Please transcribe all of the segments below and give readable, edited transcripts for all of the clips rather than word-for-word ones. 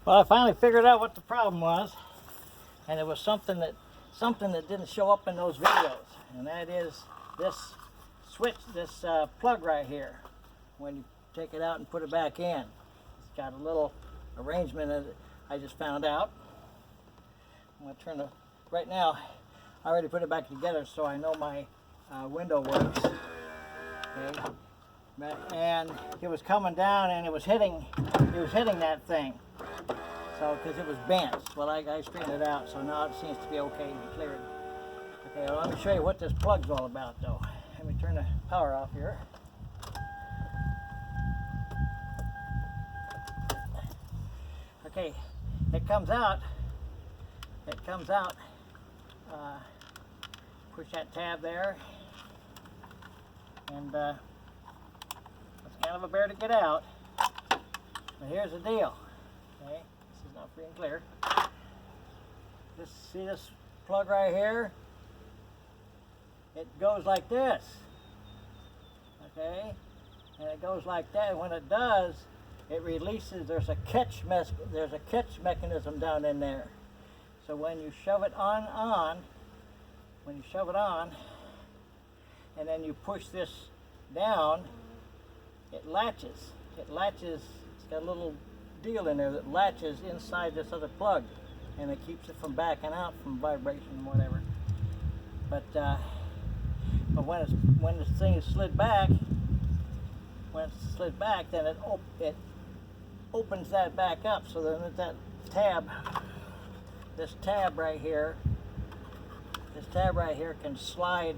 Well, I finally figured out what the problem was, and it was something that didn't show up in those videos, and that is this switch, this plug right here. When you take it out and put it back in, it's got a little arrangement that I just found out. I'm going to turn the, right now, I already put it back together so I know my window works. Okay. And it was coming down and it was hitting that thing. So, because it was bent. Well, I straightened it out, so now it seems to be okay and cleared. Okay, well, let me show you what this plug's all about, though. Let me turn the power off here. Okay, it comes out. Push that tab there, and it's kind of a bear to get out. But here's the deal. Okay, this is not free and clear. See this plug right here? It goes like this. Okay, and it goes like that. When it does, it releases. There's a catch mechanism down in there. So when you shove it on, and then you push this down, it latches. It's got a little deal in there that latches inside this other plug, and it keeps it from backing out from vibration and whatever. But when this thing is slid back, then it opens that back up, so then that tab. This tab right here can slide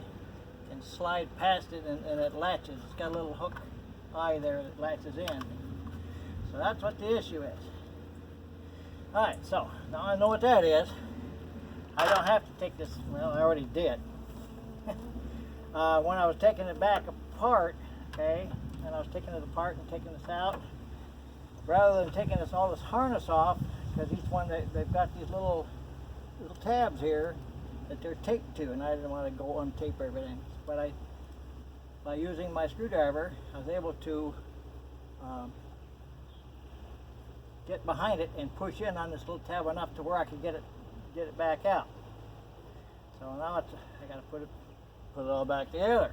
past it, and it latches. It's got a little hook eye there that latches in. So that's what the issue is. Alright, so now I know what that is. I don't have to take this, well, I already did. When I was taking it back apart, okay, and I was taking it apart and taking this out, rather than taking all this harness off, because each one, they've got these little tabs here that they're taped to, and I didn't want to go untape everything. But by using my screwdriver, I was able to get behind it and push in on this little tab enough to where I could get it back out. So now I got to put it all back together.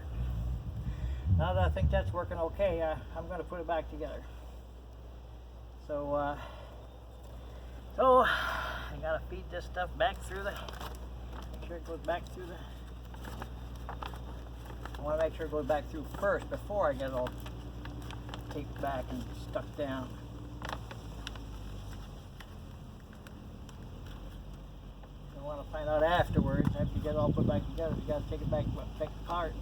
Now that I think that's working okay, I'm going to put it back together. So I gotta feed this stuff back through make sure it goes back through I want to make sure it goes back through first before I get it all taped back and stuck down. I want to find out afterwards, after you get it all put back together, you gotta take it back, take it apart.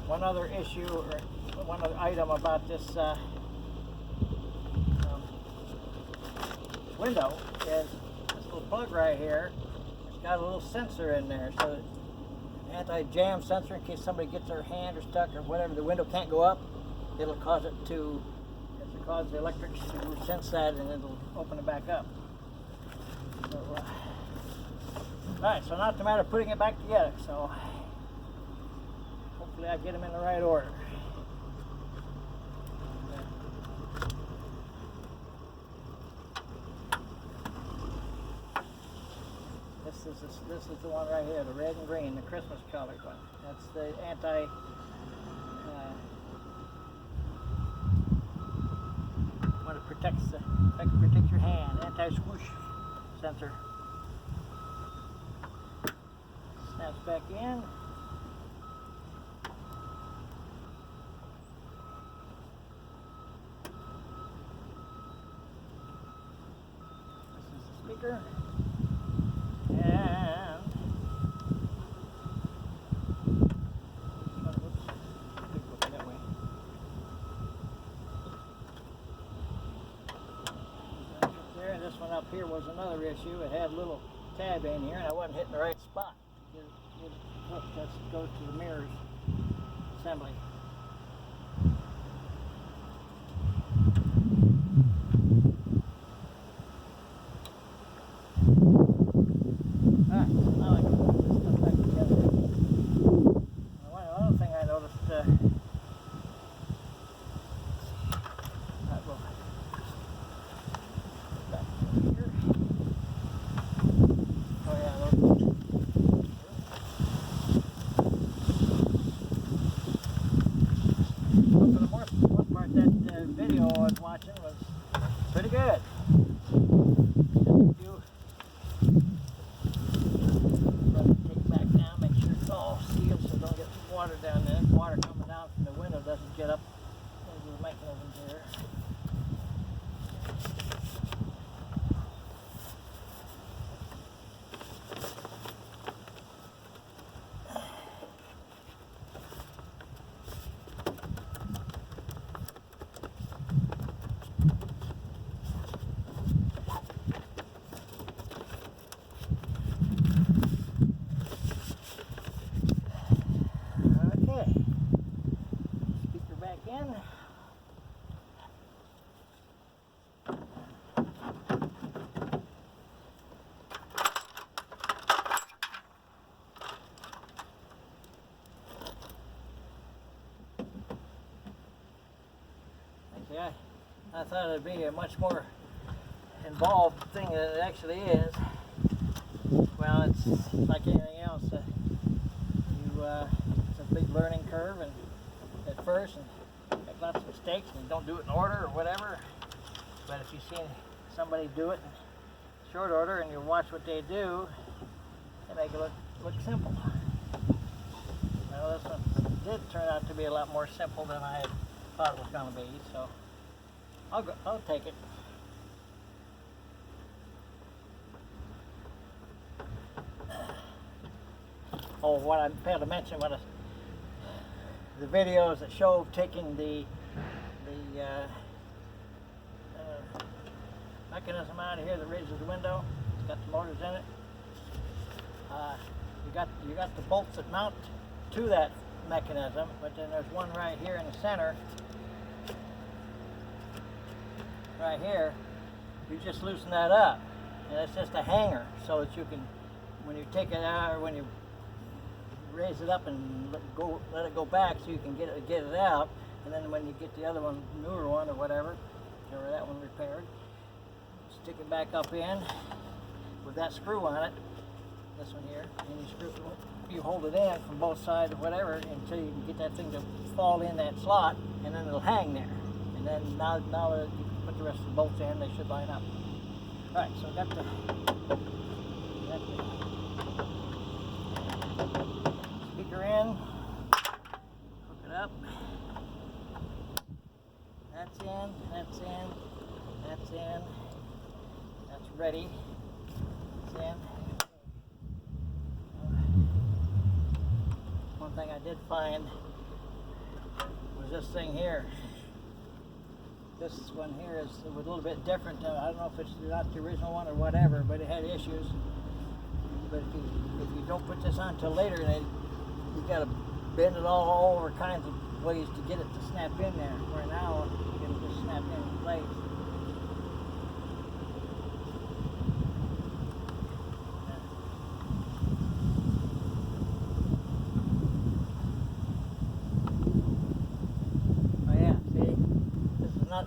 One other issue, or one other item about this window is this little plug right here. It's got a little sensor in there, so anti-jam sensor in case somebody gets their hand or stuck or whatever. The window can't go up. It'll cause the electrics to sense that, and it'll open it back up. So, all right, so now it's a matter of putting it back together. So hopefully I get them in the right order. This is the one right here, the red and green, the Christmas colored one. That's the one that protects your hand, anti-swoosh sensor. Snaps back in. This is the speaker. This one up here was another issue. It had a little tab in here, and I wasn't hitting the right spot. That goes to the mirrors assembly. Alright, so now I can put this stuff back together. One other thing I noticed watching was pretty good. Take back down, make sure it's all sealed so don't get water down there. Water coming down from the window doesn't get up into the mechanisms here. Yeah, I thought it'd be a much more involved thing than it actually is. Well, it's like anything else. It's a big learning curve, and at first, and make lots of mistakes, and you don't do it in order or whatever. But if you've seen somebody do it in short order, and you watch what they do, they make it look simple. Well, this one did turn out to be a lot more simple than I had thought it was going to be, so I'll take it. Oh, what I failed to mention was the videos that show taking the mechanism out of here that raises the window. It's got the motors in it. You got the bolts that mount to that mechanism, but then there's one right here in the center. Right here, you just loosen that up, and it's just a hanger so that you can, when you take it out, or when you raise it up and let it go back, so you can get it out, and then when you get the other one, newer one or whatever, or that one repaired, stick it back up in with that screw on it, this one here, and you hold it in from both sides or whatever until you can get that thing to fall in that slot, and then it'll hang there. And then now that you put the rest of the bolts in, they should line up. All right, so I got the speaker in, hook it up. That's in, that's in, that's in, that's ready. It's in. One thing I did find was this thing here. This one here was a little bit different. I don't know if it's not the original one or whatever, but it had issues. But if you don't put this on until later, you got to bend it all over kinds of ways to get it to snap in there. Where now it'll just snap in place.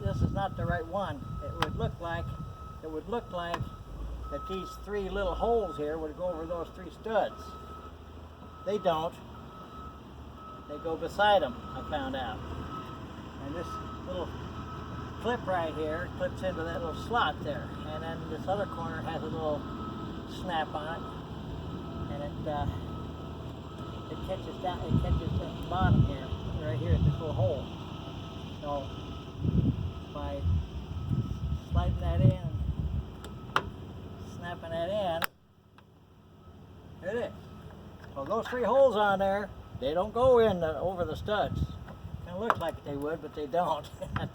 This is not the right one. It would look like that these three little holes here would go over those three studs. They don't. They go beside them, I found out. And this little clip right here clips into that little slot there. And then this other corner has a little snap on it. And it catches down, it catches at the bottom here, right here at this little hole. So by sliding that in, snapping that in, there it is. So those three holes on there, they don't go in over the studs. Kind of looks like they would, but they don't. It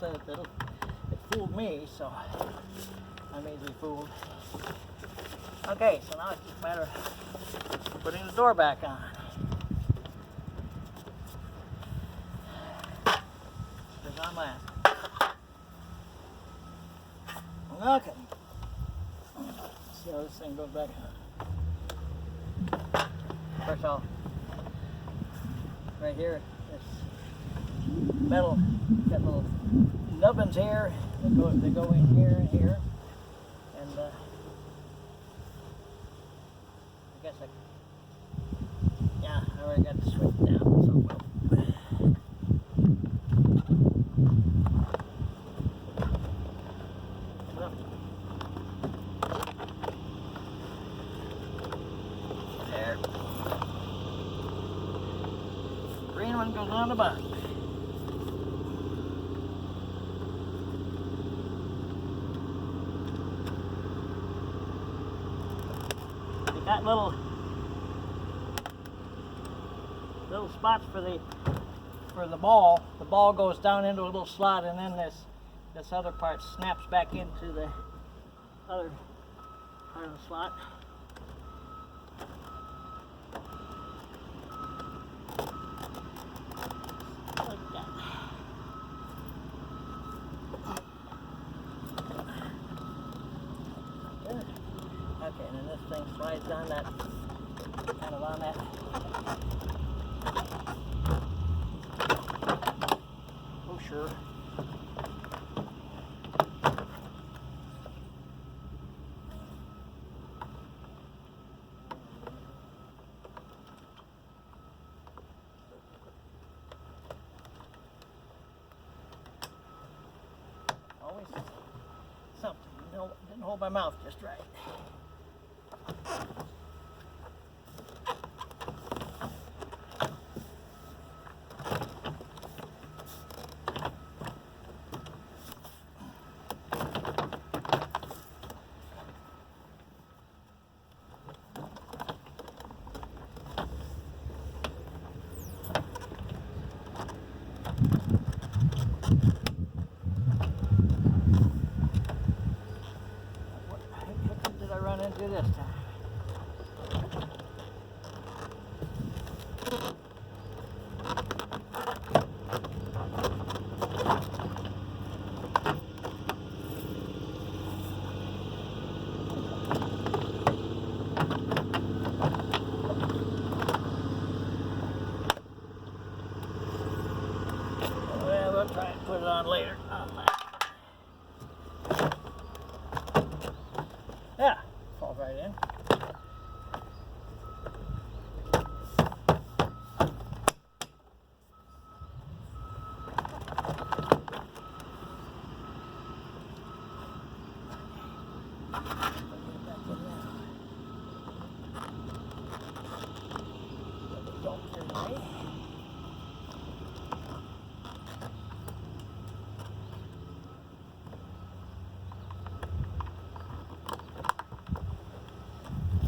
fooled me, so I'm easily fooled. Okay, so now it's just a matter of putting the door back on. There's on my. Okay. Let's see how this thing goes back. First off, right here, this metal, got little nubbins here. They go in here and here. And I guess yeah, I already got the switch down, so well. green one goes on the bottom. You got little spots for the ball. The ball goes down into a little slot, and then this other part snaps back into the other part of the slot. Like that. Good. Okay, and then this thing slides on that, kind of on that. Oh, sure. Always something. No, didn't hold my mouth just right. What did I run into this time? Well, we'll try and put it on later. Yeah, falls right in.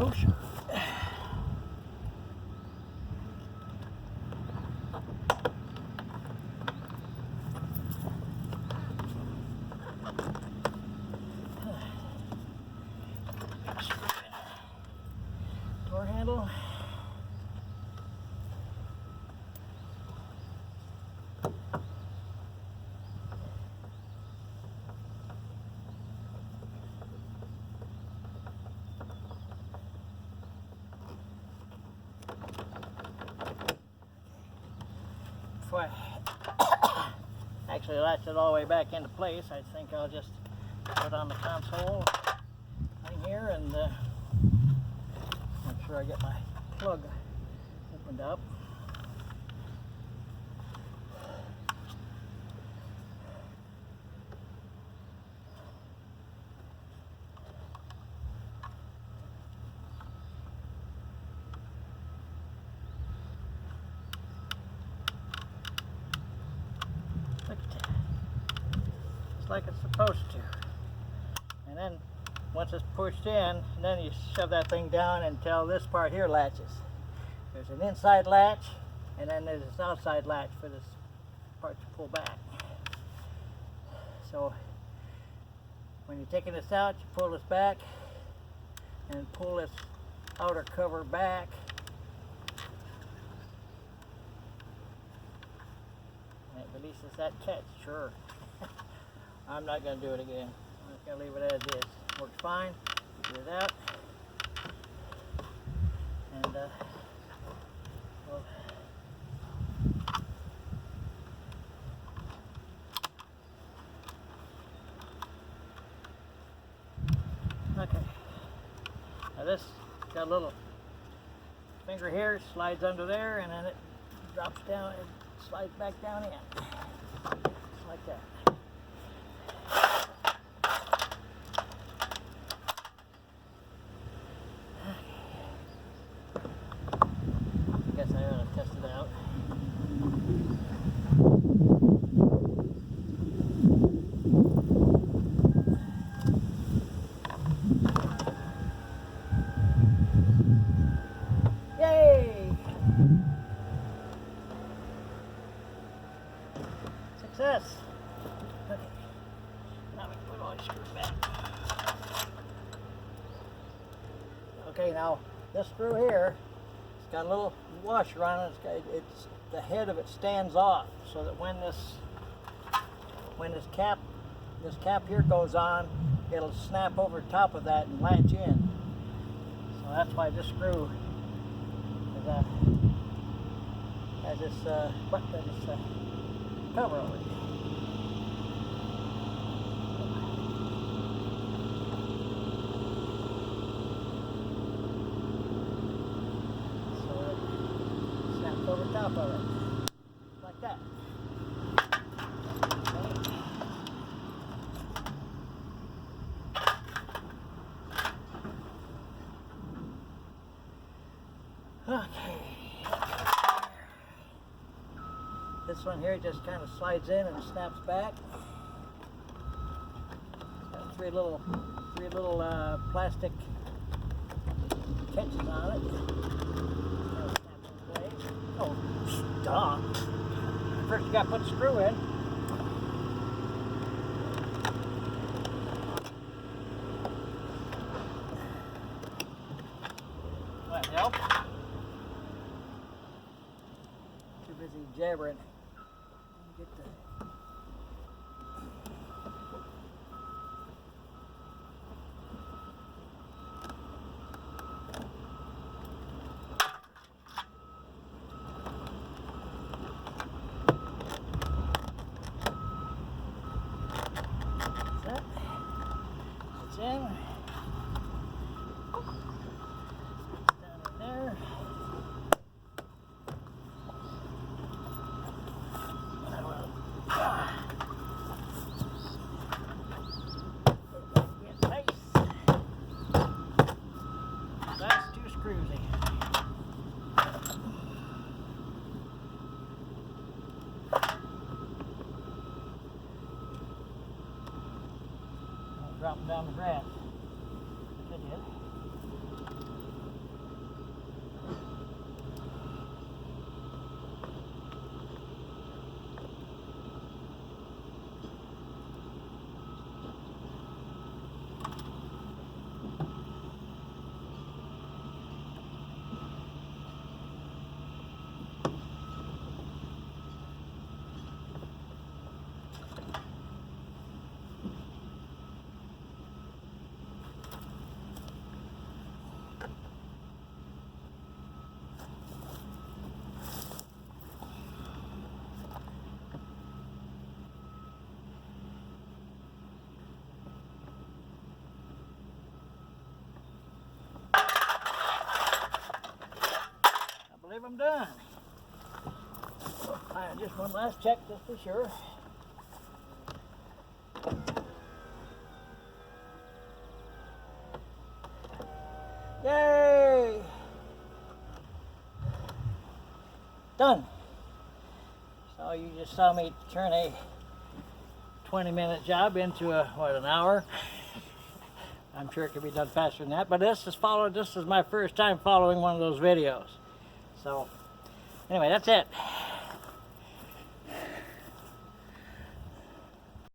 Oh, sure. Door handle. Before I actually latch it all the way back into place, I think I'll just put on the console thing here and make sure I get my plug opened up. Look at that. It's like it's supposed to. And then once it's pushed in, then you shove that thing down until this part here latches. There's an inside latch, and then there's this outside latch for this part to pull back. So when you're taking this out, you pull this back and pull this outer cover back. And it releases that catch, sure. I'm not going to do it again. I'm just going to leave it as is. Works fine. Get it out. And well, okay. Now this got a little finger here, slides under there, and then it drops down and slides back down in. Just like that. Guess I ought to test it out. Success. Okay. Now we put all these screws back. Okay, now this screw here, it's got a little washer on it. It's the head of it stands off, so that when this cap here goes on, it'll snap over top of that and latch in. So that's why this screw has this cover over it. So it snaps over top of it, like that. Okay. This one here just kind of slides in and snaps back. It's got three little plastic catches on it. Snaps in place. Oh, duh! First you got to put the screw in. That help? Too busy jabbering. Get the that. It's in. Down in there. That's two screws in. I'll drop them down the grass. Good hit. I believe I'm done. Alright, just one last check just for sure. Yay! Done. So you just saw me turn a 20-minute job into a, what, an hour? I'm sure it could be done faster than that, but this is my first time following one of those videos. So, anyway, that's it.